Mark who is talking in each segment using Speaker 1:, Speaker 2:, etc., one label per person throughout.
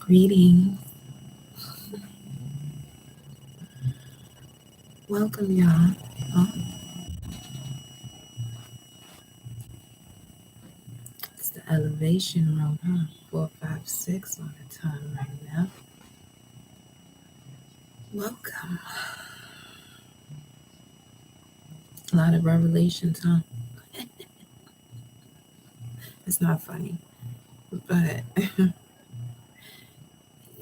Speaker 1: Greetings. Welcome, y'all. Oh, it's the elevation room, huh? 456 on the time right now. Welcome. A lot of revelations, huh? It's not funny, but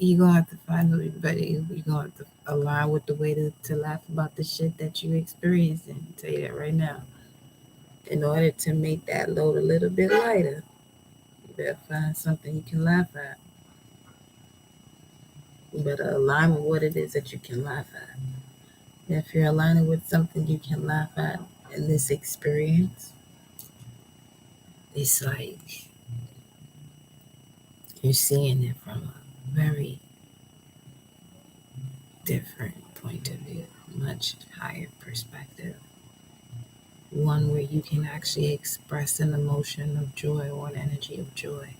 Speaker 1: you're going to have to find everybody. You're going to have to align with the way to laugh about the shit that you experiencing. I'll tell you that right now. In order to make that load a little bit lighter, you better find something you can laugh at. You better align with what it is that you can laugh at. And if you're aligning with something you can laugh at in this experience, it's like you're seeing it from a very different point of view, much higher perspective. One where you can actually express an emotion of joy or an energy of joy.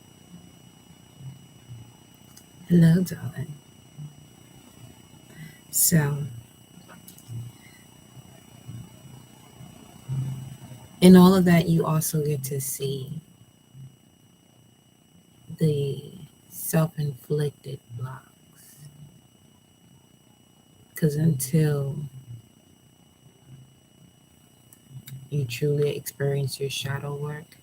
Speaker 1: Hello, darling. So, in all of that, you also get to see the self-inflicted blocks. Because until you truly experience your shadow work,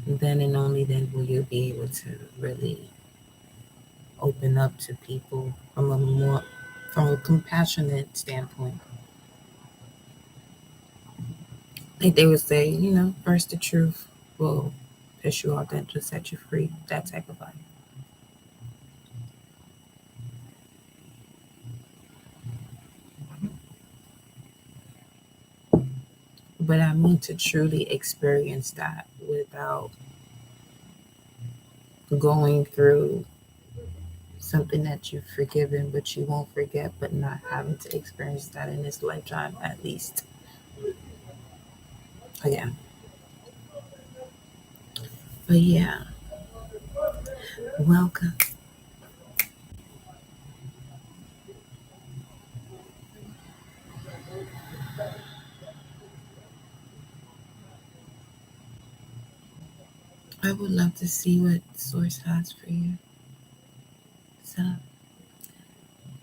Speaker 1: then and only then will you be able to really open up to people from a compassionate standpoint. Like they would say, first the truth will piss you off, then to set you free, that type of vibe. But I mean to truly experience that without going through something that you've forgiven, but you won't forget, but not having to experience that in this lifetime at least. Again. But yeah, welcome. I would love to see what Source has for you. So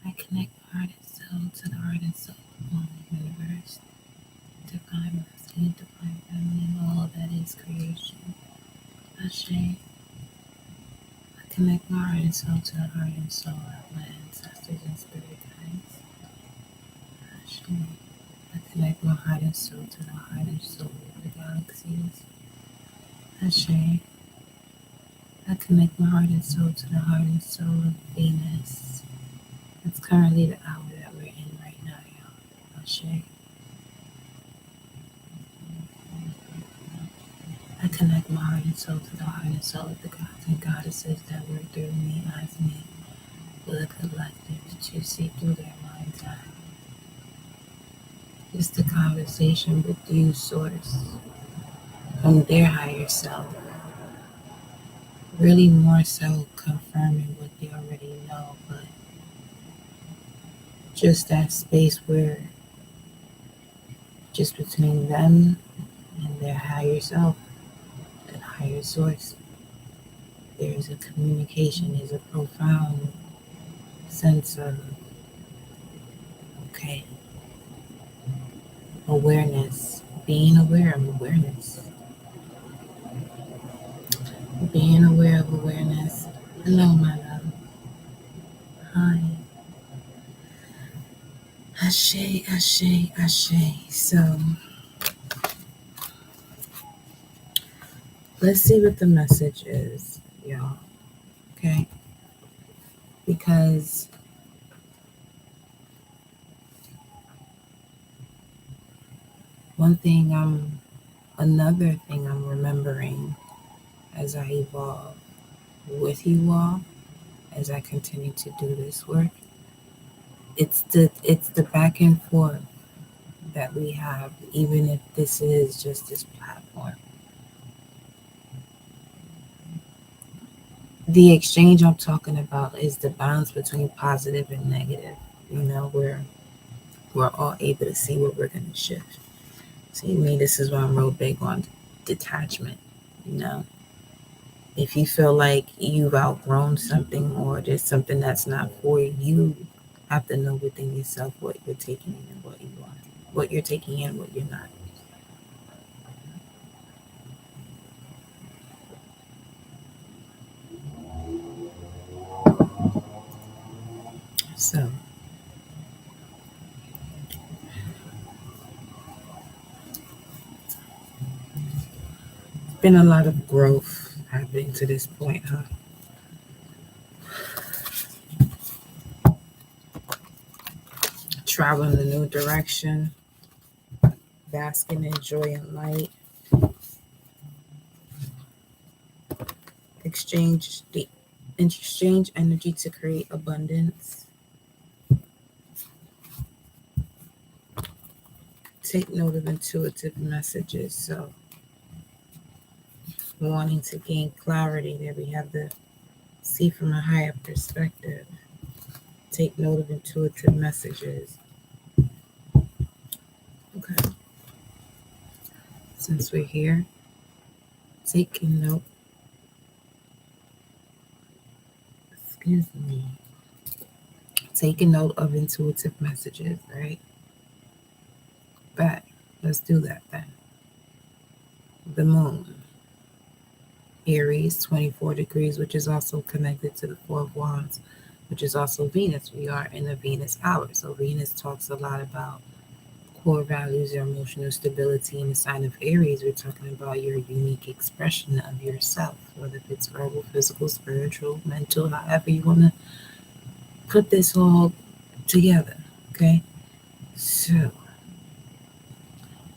Speaker 1: I connect heart and soul to the heart and soul of all the universe, divine masculine, divine feminine, all that is creation. Ashe. I connect my heart and soul to the heart and soul of my ancestors and spirit guides. Ashe. I connect my heart and soul to the heart and soul of the galaxies. Ashe. I connect my heart and soul to the heart and soul of Venus. It's currently the hour that we're in right now, y'all. Ashe. I connect my heart and soul to the heart and soul of the gods and goddesses that work through me as me for the collective to see through their mind's eye. It's the conversation with you, Source, from their higher self. Really more so confirming what they already know, but just that space where just between them and their higher self, that higher source, there's a communication, there's a profound sense of, okay, awareness, being aware of awareness, being aware of awareness. Hello, my love. Hi. Ashe, ashe, ashe. So, let's see what the message is, y'all. Okay? Because another thing I'm remembering as I evolve with you all, as I continue to do this work, it's the back and forth that we have, even if this is just this platform. The exchange I'm talking about is the balance between positive and negative, where we're all able to see what we're going to shift. See, me, this is why I'm real big on detachment. You know, if you feel like you've outgrown something or there's something that's not for you, you have to know within yourself what you're taking in and what you are, what you're taking in, what you're not. So, been a lot of growth happening to this point, huh? Traveling in a new direction, basking in joy and light, exchange the exchange energy to create abundance. Take note of intuitive messages. So, wanting to gain clarity, there we have the see from a higher perspective. Take note of intuitive messages. Okay, since we're here, take a note. Excuse me. Take a note of intuitive messages, right? But let's do that then. The moon, Aries, 24 degrees, which is also connected to the Four of Wands, which is also Venus. We are in the Venus hour. So Venus talks a lot about core values, your emotional stability. In the sign of Aries, we're talking about your unique expression of yourself, whether it's verbal, physical, spiritual, mental, however you want to put this all together. Okay? So,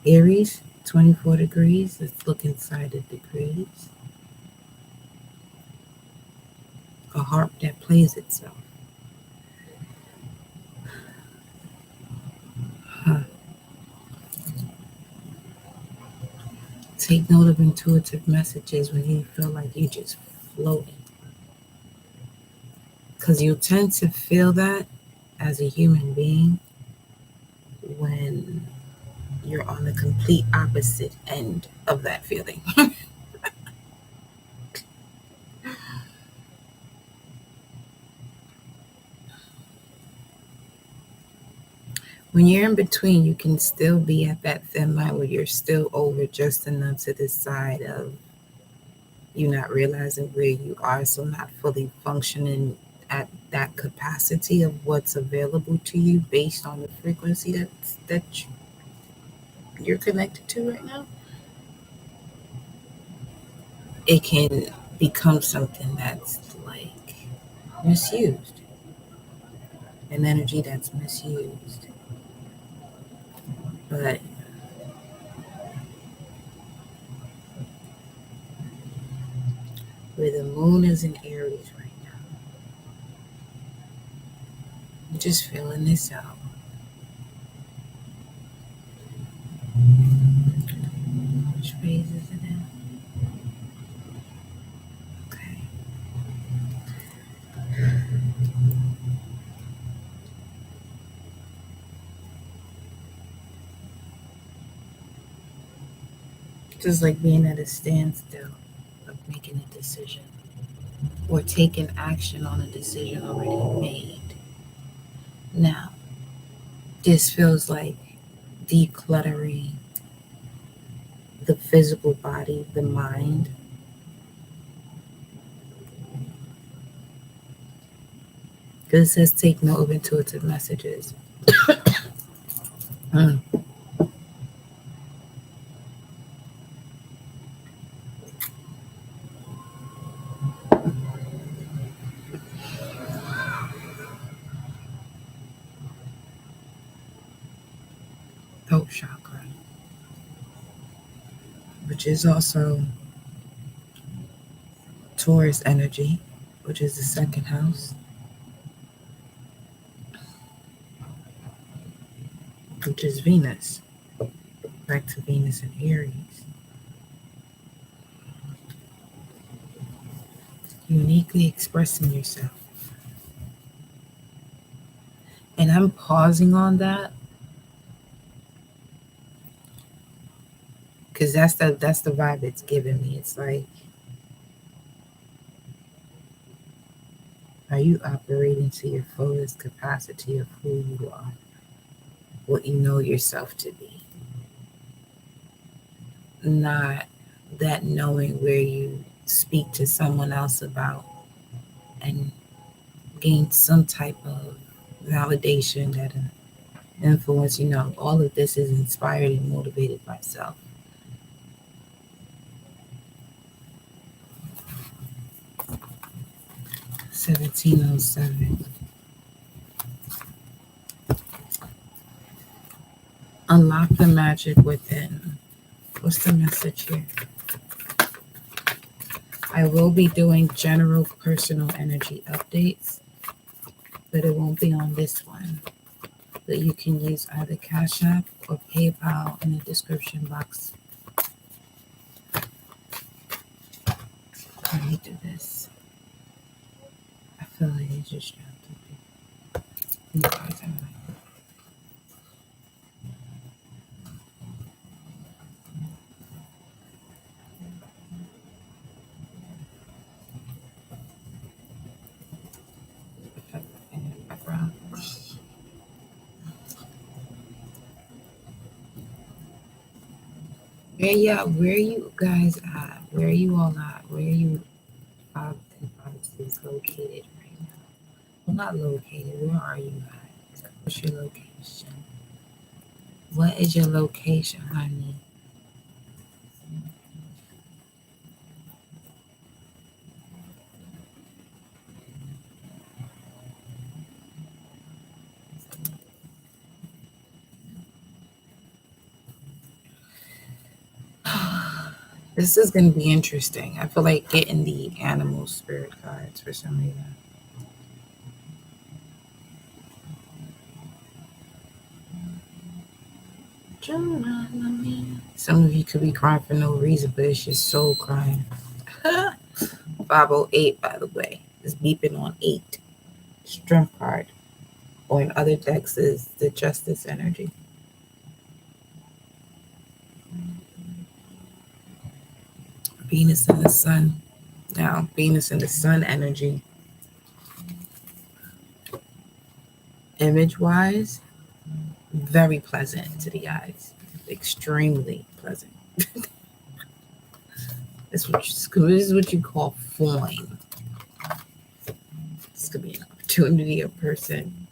Speaker 1: Aries, 24 degrees. Let's look inside the degrees. A harp that plays itself. Huh. Take note of intuitive messages when you feel like you're just floating. Because you tend to feel that as a human being when you're on the complete opposite end of that feeling. When you're in between, you can still be at that thin line where you're still over just enough to the side of you not realizing where you are, so not fully functioning at that capacity of what's available to you based on the frequency that you're connected to right now. It can become something that's like misused, an energy that's misused. But where the moon is in Aries right now, I'm just feeling this out. Which phase is it in? Okay. Just like being at a standstill of making a decision or taking action on a decision already made. Now, this feels like decluttering the physical body, the mind. Because it says take note of intuitive messages. Mm. Throat chakra, which is also Taurus energy, which is the second house, which is Venus. Back to Venus and Aries. uniquely expressing yourself. And I'm pausing on that because that's the vibe it's giving me. It's like, are you operating to your fullest capacity of who you are, what you know yourself to be? Not that knowing where you speak to someone else about and gain some type of validation that influence, all of this is inspired and motivated by self. 1707. Unlock the magic within. What's the message here? I will be doing general personal energy updates, but it won't be on this one. But you can use either CashApp or PayPal in the description box. Let me do this. I feel like it just dropped. Where you guys at? Where are you all at? Where are you located right now? Well, not located. Where are you at? What's your location? What is your location, honey? This is going to be interesting. I feel like getting the animal spirit cards for some reason. Some of you could be crying for no reason, but it's your soul crying. 508, by the way, is beeping on 8. Strength card. Or in other decks is the justice energy. Venus and the sun. Now, Venus and the sun energy, image-wise, very pleasant to the eyes. Extremely pleasant. This is what you call fawning. This could be an opportunity, a person,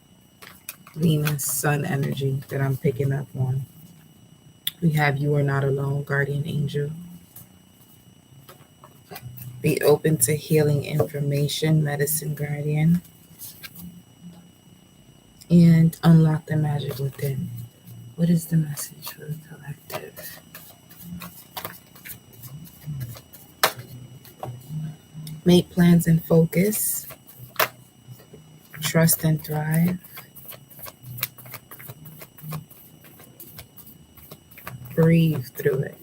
Speaker 1: Venus, sun energy that I'm picking up on. We have You Are Not Alone, guardian angel. Be open to healing information, medicine guardian. And unlock the magic within. What is the message for the collective? Make plans and focus. Trust and thrive. Breathe through it.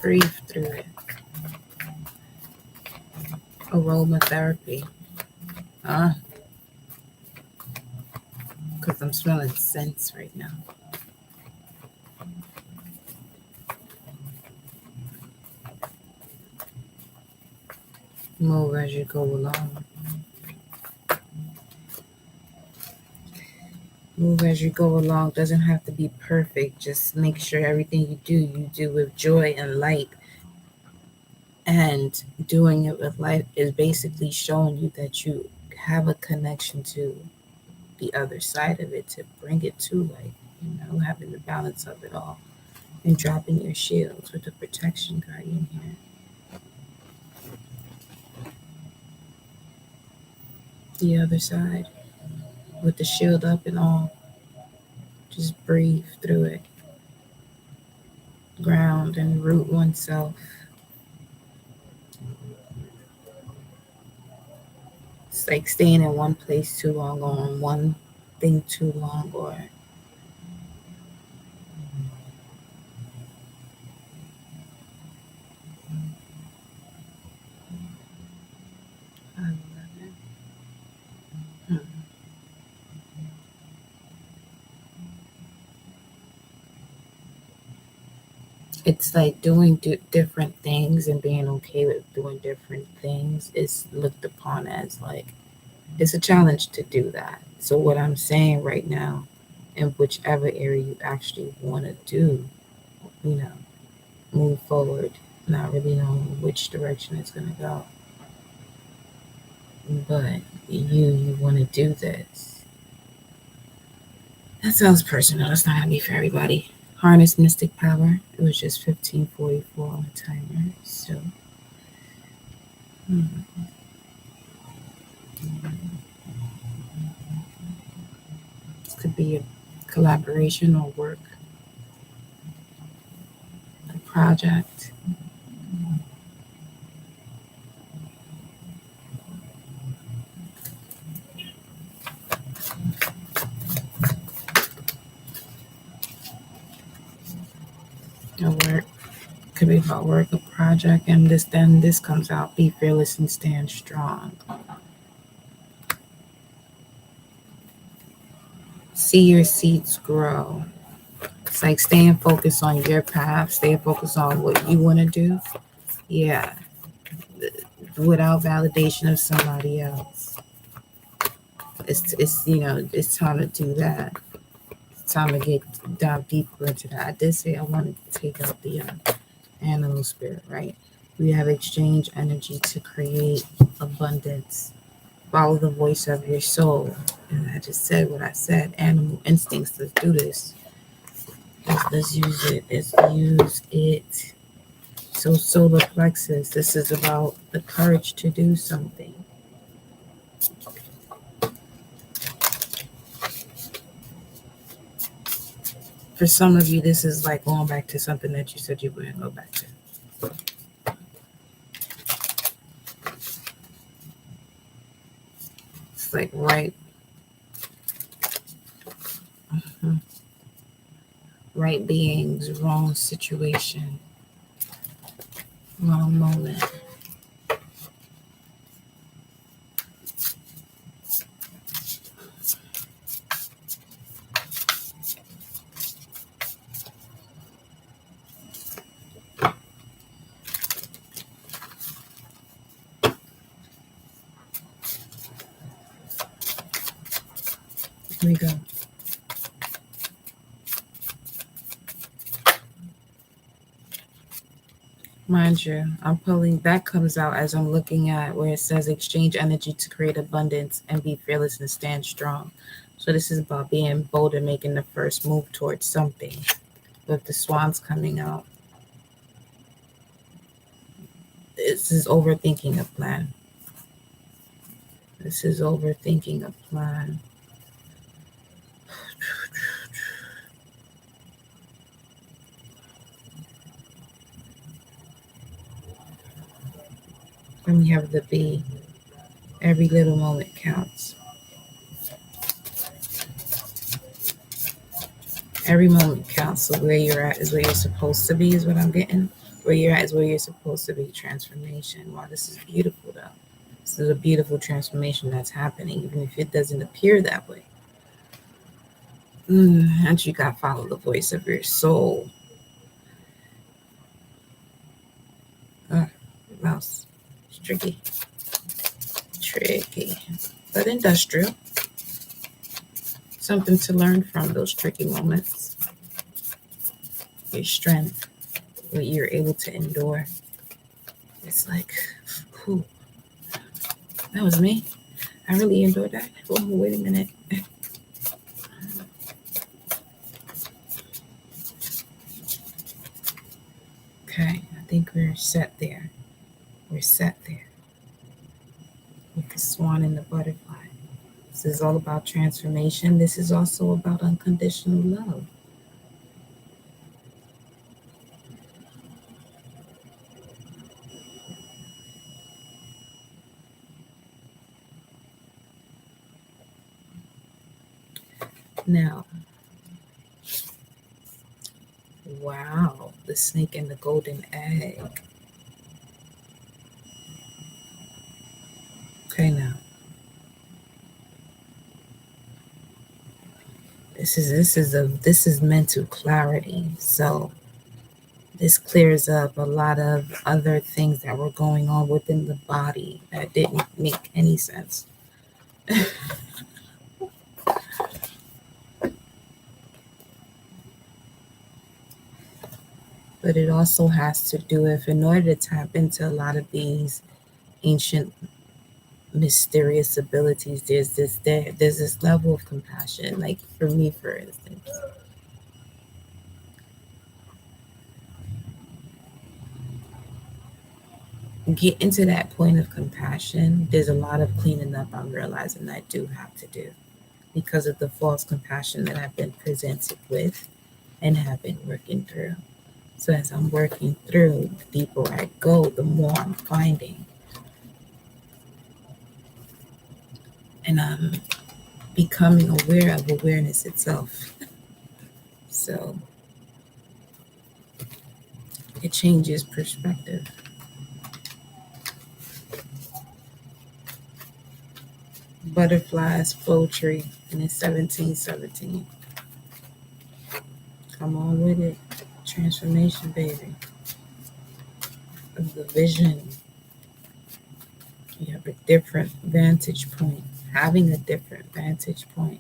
Speaker 1: Breathe through it. Aromatherapy. Because I'm smelling scents right now. Move as you go along. Move as you go along. Doesn't have to be perfect. Just make sure everything you do with joy and light. And doing it with light is basically showing you that you have a connection to the other side of it to bring it to light. Having the balance of it all. And dropping your shields with the protection guardian here. The other side with the shield up and all. Just breathe through it. Ground and root oneself. It's like staying in one place too long or on one thing too long or It's like doing different things and being okay with doing different things is looked upon as like it's a challenge to do that. So what I'm saying right now, in whichever area you actually want to do, you know, move forward, not really knowing which direction it's going to go, but you want to do this. That sounds personal. That's not going to be for everybody. Harness mystic power. It was just 1544 on the timer. So, this could be a collaboration or work, a project. A work. Could be about work, a project, and this comes out. Be fearless and stand strong. See your seeds grow. It's like staying focused on your path, staying focused on what you want to do. Yeah, without validation of somebody else. It's it's time to do that. It's time to get dive deeper into that. I did say I wanted to take out the animal spirit, right? We have exchange energy to create abundance. Follow the voice of your soul. And I just said what I said. Animal instincts. Let's do this. Let's use it. Let's use it. So solar plexus. This is about the courage to do something. For some of you, this is like going back to something that you said you wouldn't go back to. It's like mhm, right beings, wrong situation, wrong moment. Here we go. Mind you, I'm pulling that comes out as I'm looking at where it says exchange energy to create abundance and be fearless and stand strong. So this is about being bold and making the first move towards something. With the swans coming out, this is overthinking a plan. This is overthinking a plan. Then we have the bee. Every little moment counts. Every moment counts. So where you're at is where you're supposed to be, is what I'm getting. Where you're at is where you're supposed to be. Transformation. Wow, this is beautiful though. This is a beautiful transformation that's happening, even if it doesn't appear that way. And you got to follow the voice of your soul. Mouse. It's tricky. Tricky. But industrial. Something to learn from those tricky moments. Your strength. What you're able to endure. It's like, whew, that was me. I really endured that. Oh, wait a minute. Okay, I think we're set there. We're set there with the swan and the butterfly. This is all about transformation. This is also about unconditional love. Now, wow, the snake and the golden egg. Okay, now this is mental clarity. So This clears up a lot of other things that were going on within the body that didn't make any sense. But it also has to do with, in order to tap into a lot of these ancient mysterious abilities, there's this level of compassion. Like for me, for instance, get into that point of compassion. There's a lot of cleaning up I'm realizing I do have to do because of the false compassion that I've been presented with and have been working through. So as I'm working through, the deeper I go, the more I'm finding, and I'm becoming aware of awareness itself. So it changes perspective. Butterflies, poetry, and it's 1717. Come on with it. Transformation, baby. Of the vision. You have a different vantage point. Having a different vantage point.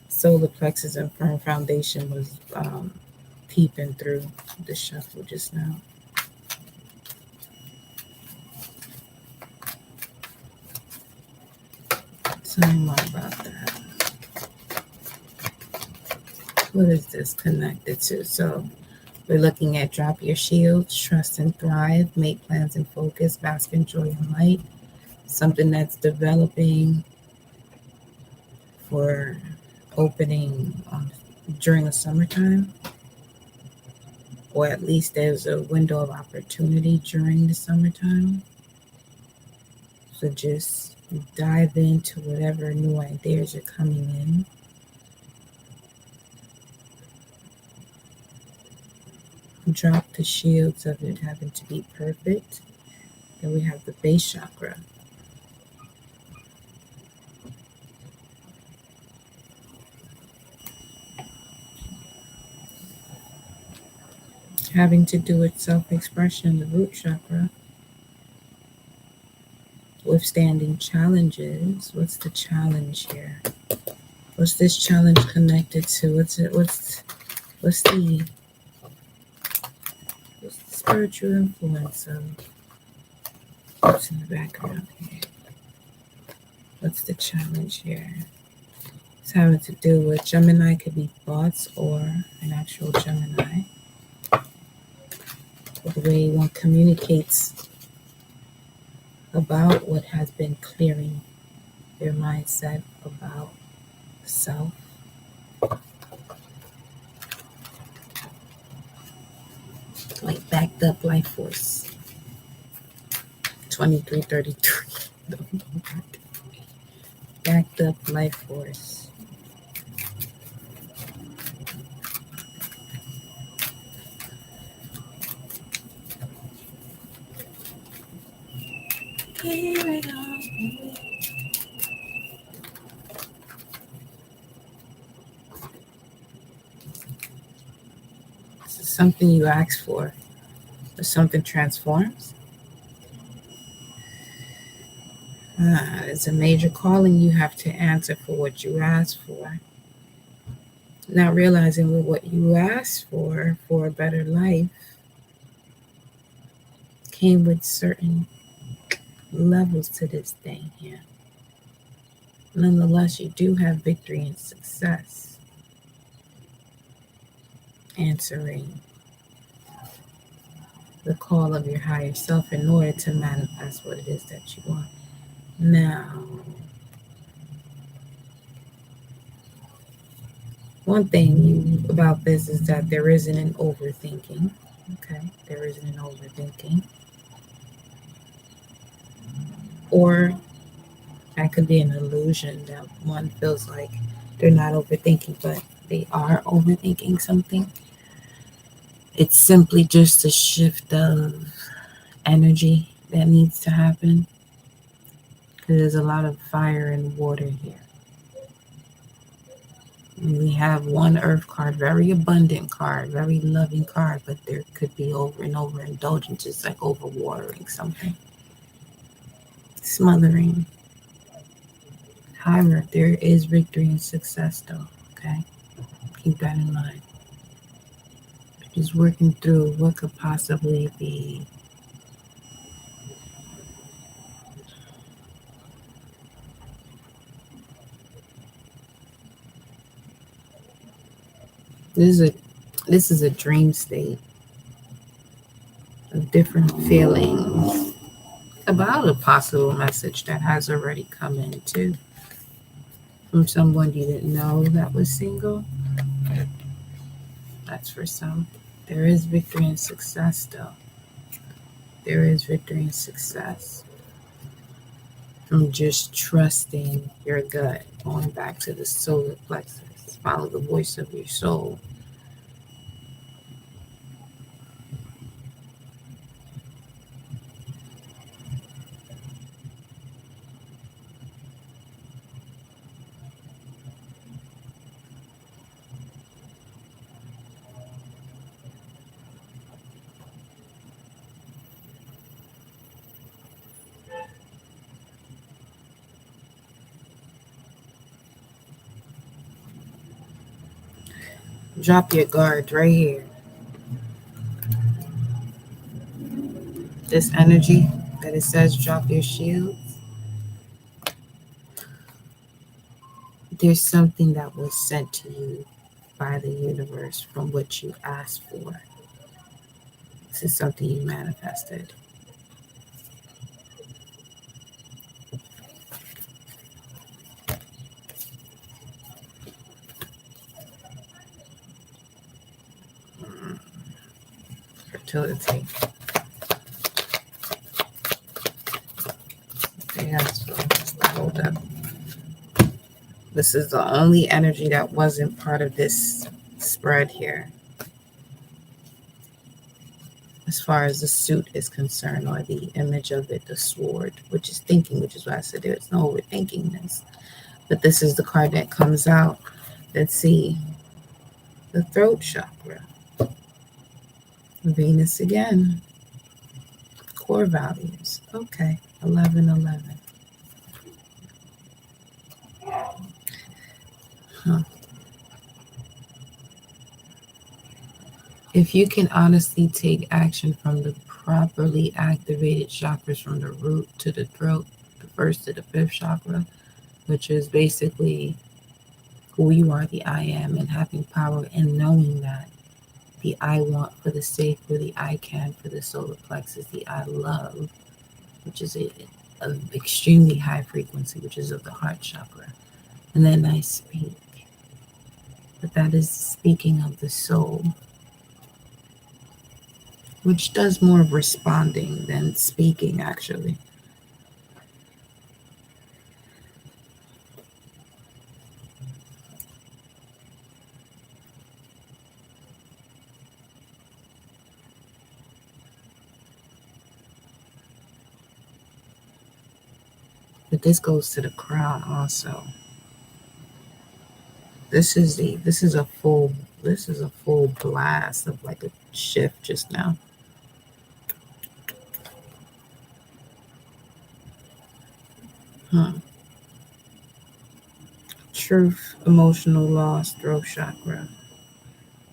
Speaker 1: Solar plexus and firm foundation was peeping through the shuffle just now. Tell me more about that. What is this connected to? So we're looking at drop your shields, trust and thrive, make plans and focus, bask in joy and light. Something that's developing for opening during the summertime, or at least there's a window of opportunity during the summertime. So just dive into whatever new ideas are coming in. Drop the shields of it having to be perfect. Then we have the base chakra. Having to do with self-expression, the root chakra. Withstanding challenges. What's the challenge here? What's this challenge connected to? What's the spiritual influence of what's in the background here? What's the challenge here? It's having to do with Gemini, could be thoughts or an actual Gemini. The way one communicates about what has been clearing their mindset about self. Like backed up life force. 2333. Backed up life force. This is something you ask for, or something transforms. It's a major calling you have to answer for what you asked for. Not realizing what you asked for a better life, came with certain levels to this thing here. Nonetheless, you do have victory and success answering the call of your higher self in order to manifest what it is that you want. Now, one thing about this is that there isn't an overthinking. Okay, there isn't an overthinking. Or that could be an illusion that one feels like they're not overthinking, but they are overthinking something. It's simply just a shift of energy that needs to happen. Because there's a lot of fire and water here. We have one earth card, very abundant card, very loving card, but there could be over and over indulgences, like overwatering something, smothering. However, there is victory and success though, okay? Keep that in mind. Just working through what could possibly be this is a dream state of different feelings about a possible message that has already come in too from someone you didn't know that was single. That's for some. There is victory and success though. There is victory and success from just trusting your gut, going back to the solar plexus. Follow the voice of your soul. Drop your guard right here. This energy that it says drop your shields, there's something that was sent to you by the universe from what you asked for. This is something you manifested. Fertility. Yeah, so hold up. This is the only energy that wasn't part of this spread here. As far as the suit is concerned, or the image of it, the sword, which is thinking, which is why I said there's no overthinking this. But this is the card that comes out. Let's see. The throat chakra. Venus again. Core values. Okay. 1111. Huh. If you can honestly take action from the properly activated chakras from the root to the throat, the first to the fifth chakra, which is basically who you are, the I am, and having power and knowing that the I want for the safe, for the I can for the solar plexus, the I love, which is a extremely high frequency, which is of the heart chakra. And then I speak. But that is speaking of the soul, which does more of responding than speaking, actually. But this goes to the crown also. This is a full blast of like a shift just now. Truth, emotional loss, throat chakra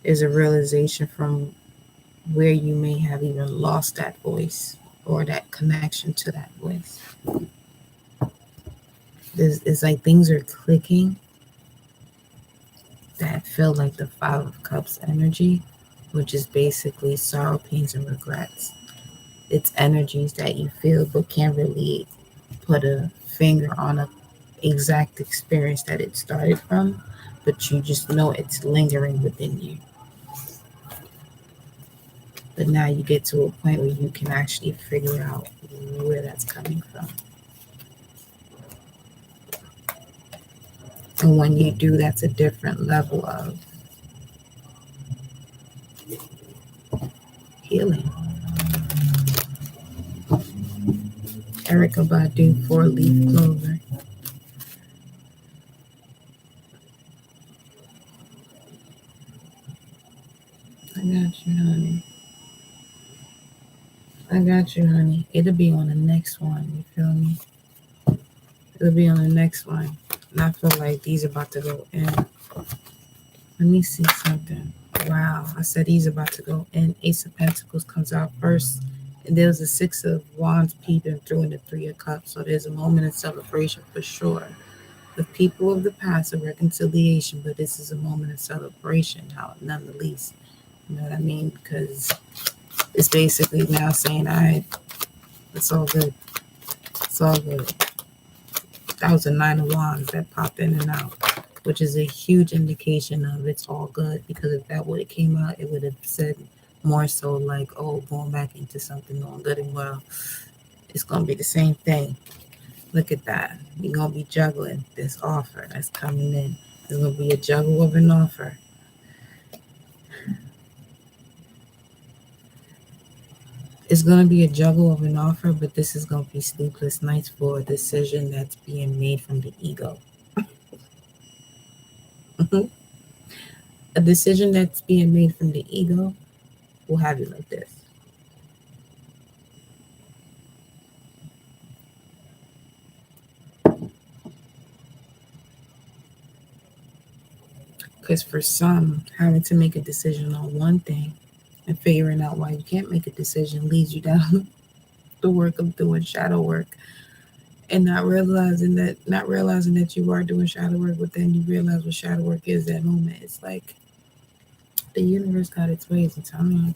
Speaker 1: is a realization from where you may have even lost that voice or that connection to that voice. It's like things are clicking that feel like the Five of Cups energy, which is basically sorrow, pains, and regrets. It's energies that you feel but can't really put a finger on a exact experience that it started from, but you just know it's lingering within you. But now you get to a point where you can actually figure out where that's coming from. And when you do, that's a different level of healing. Erica Badu, 4-leaf clover. got you, honey. I got you, honey. It'll be on the next one. You feel me? It'll be on the next one. And I feel like these are about to go in. Let me see something. Wow. I said these are about to go in. Ace of Pentacles comes out first. And there's a Six of Wands peeping through in the Three of Cups. So there's a moment of celebration for sure. The people of the past, a reconciliation, but this is a moment of celebration, how none the least. You know what I mean? Because it's basically now saying, all right, it's all good. It's all good. That was a Nine of Wands that popped in and out, which is a huge indication of it's all good. Because if that would have came out, it would have said more so like, oh, going back into something going good and well. It's going to be the same thing. Look at that. You're going to be juggling this offer that's coming in. There's going to be a juggle of an offer. It's going to be a juggle of an offer, but this is going to be sleepless nights for a decision that's being made from the ego. A decision that's being made from the ego will have you like this. Because for some, having to make a decision on one thing and figuring out why you can't make a decision leads you down the work of doing shadow work and not realizing that you are doing shadow work, but then you realize what shadow work is that moment. It's like the universe got its ways. I'm telling you.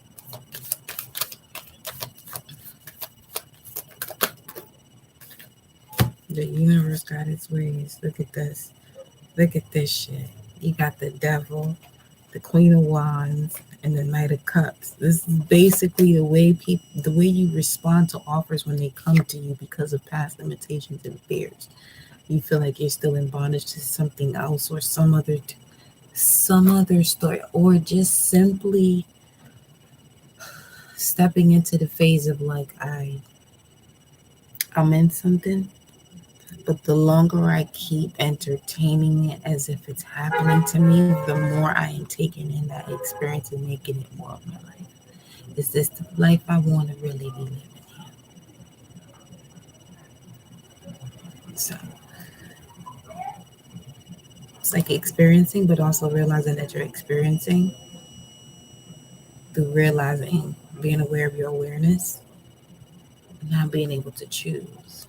Speaker 1: The universe got its ways. Look at this. Look at this shit. You got the devil, the Queen of Wands, and the Knight of Cups. This is basically the way you respond to offers when they come to you because of past limitations and fears. You feel like you're still in bondage to something else or some other story, or just simply stepping into the phase of like I'm in something, but the longer I keep entertaining it as if it's happening to me, the more I am taking in that experience and making it more of my life. Is this the life I want to really be living in? So it's like experiencing, but also realizing that you're experiencing through realizing, being aware of your awareness, and not being able to choose.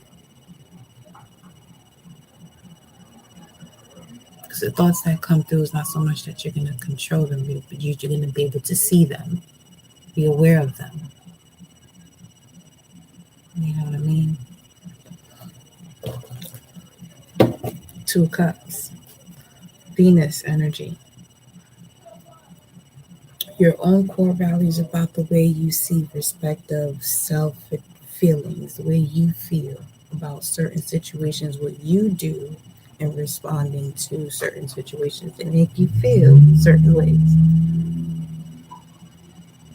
Speaker 1: Because the thoughts that come through is not so much that you're going to control them, but you're going to be able to see them, be aware of them. You know what I mean? Two of Cups, Venus energy. Your own core values about the way you see respect of self feelings, the way you feel about certain situations, what you do in responding to certain situations that make you feel certain ways.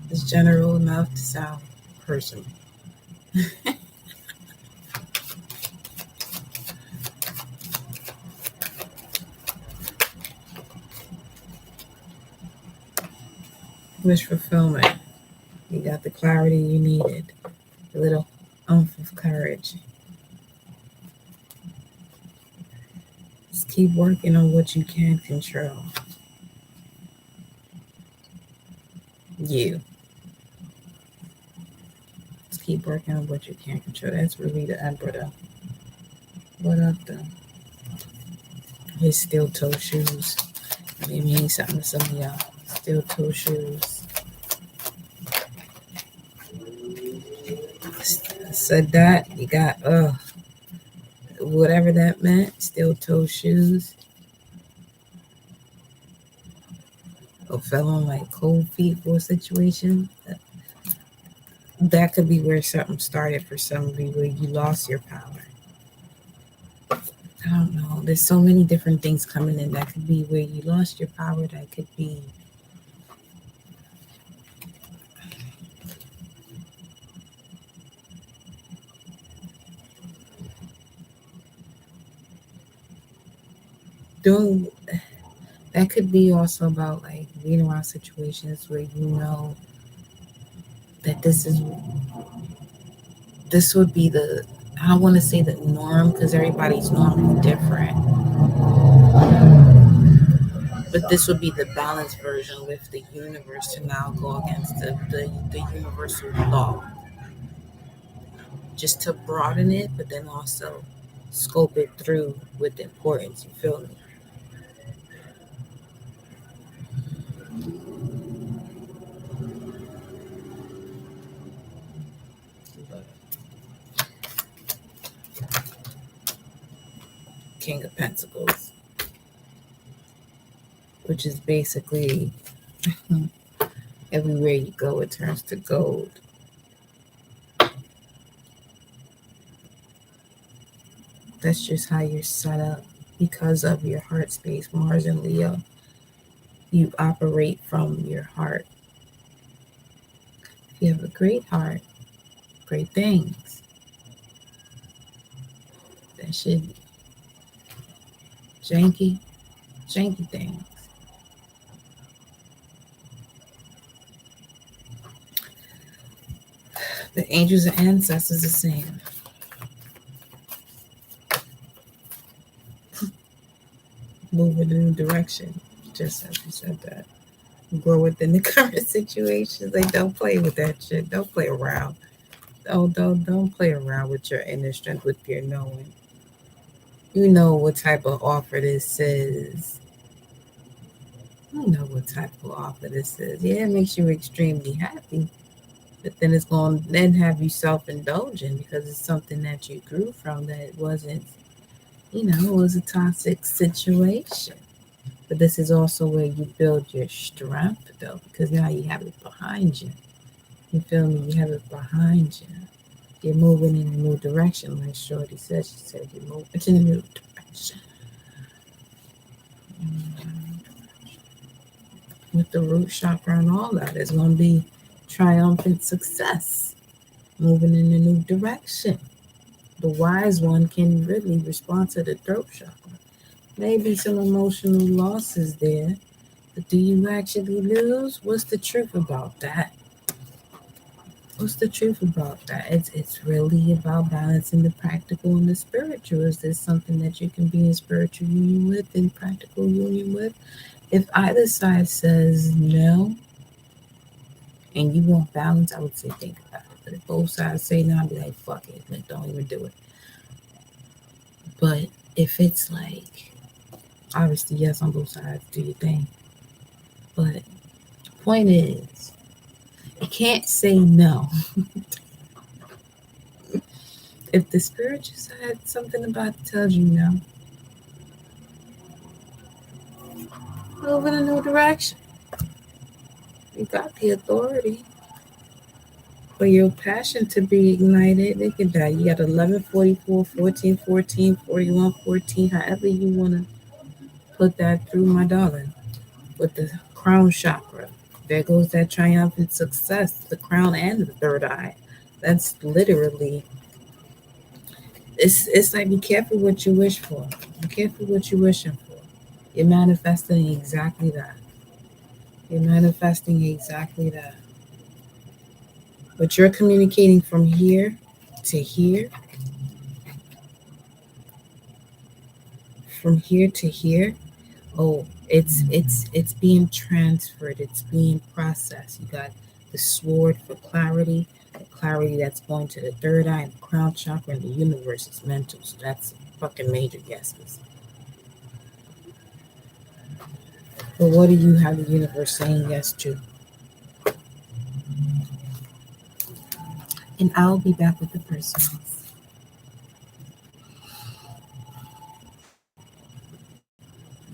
Speaker 1: It's general enough to sound personal. Wish fulfillment. You got the clarity you needed, a little oomph of courage. Just keep working on what you can control. You. Just keep working on what you can control. That's really the Emperor. What up, though? His steel toe shoes. Maybe mean something to some of y'all. Steel toe shoes. Said that you got whatever that meant. Steel toe shoes. Or fell on like cold feet for a situation. That could be where something started for somebody, where you lost your power. I don't know. There's so many different things coming in. That could be where you lost your power. That could be doing That could be also about like being around situations where you know that this would be the, I don't want to say the norm because everybody's norm is different, but this would be the balanced version with the universe to now go against the universal law, just to broaden it, but then also scope it through with importance. You feel me? King of Pentacles, which is basically everywhere you go, it turns to gold. That's just how you're set up because of your heart space. Mars and Leo, you operate from your heart. If you have a great heart, great things. That should janky, janky things. The angels and ancestors the same. Move in a new direction. Just as you said that. Grow within the current situations. Like don't play with that shit. Don't play around. Don't play around with your inner strength, with your knowing. You know what type of offer this is. You know what type of offer this is. Yeah, it makes you extremely happy. But then it's going to then have you self-indulgent because it's something that you grew from that wasn't, it was a toxic situation. But this is also where you build your strength, though, because now you have it behind you. You feel me? You have it behind you. You're moving in a new direction, like Shorty said. She said you're moving in a new direction. With the root chakra and all that, it's going to be triumphant success, moving in a new direction. The wise one can really respond to the throat chakra. Maybe some emotional losses there, but do you actually lose? What's the truth about that? What's the truth about that? It's really about balancing the practical and the spiritual. Is this something that you can be in spiritual union with, in practical union with? If either side says no and you want balance, I would say think about it. But if both sides say no, I'd be like, fuck it, like don't even do it. But if it's like, obviously yes on both sides, do your thing. But point is, you can't say no. If the spiritual side something about it tells you no, move in a new direction. You got the authority for your passion to be ignited. Look at that. You got 11, 44, 14, 14, 41, 14, however you want to put that through, my darling. With the crown chakra, there goes that triumphant success, the crown and the third eye. That's literally, it's like be careful what you wish for. Be careful what you're wishing for. You're manifesting exactly that. You're manifesting exactly that. But you're communicating from here to here, from here to here. Oh, it's being transferred. It's being processed. You got the sword for clarity, the clarity that's going to the third eye, and the crown chakra, and the universe is mental. So that's fucking major guesses. But what do you have the universe saying yes to? And I'll be back with the person.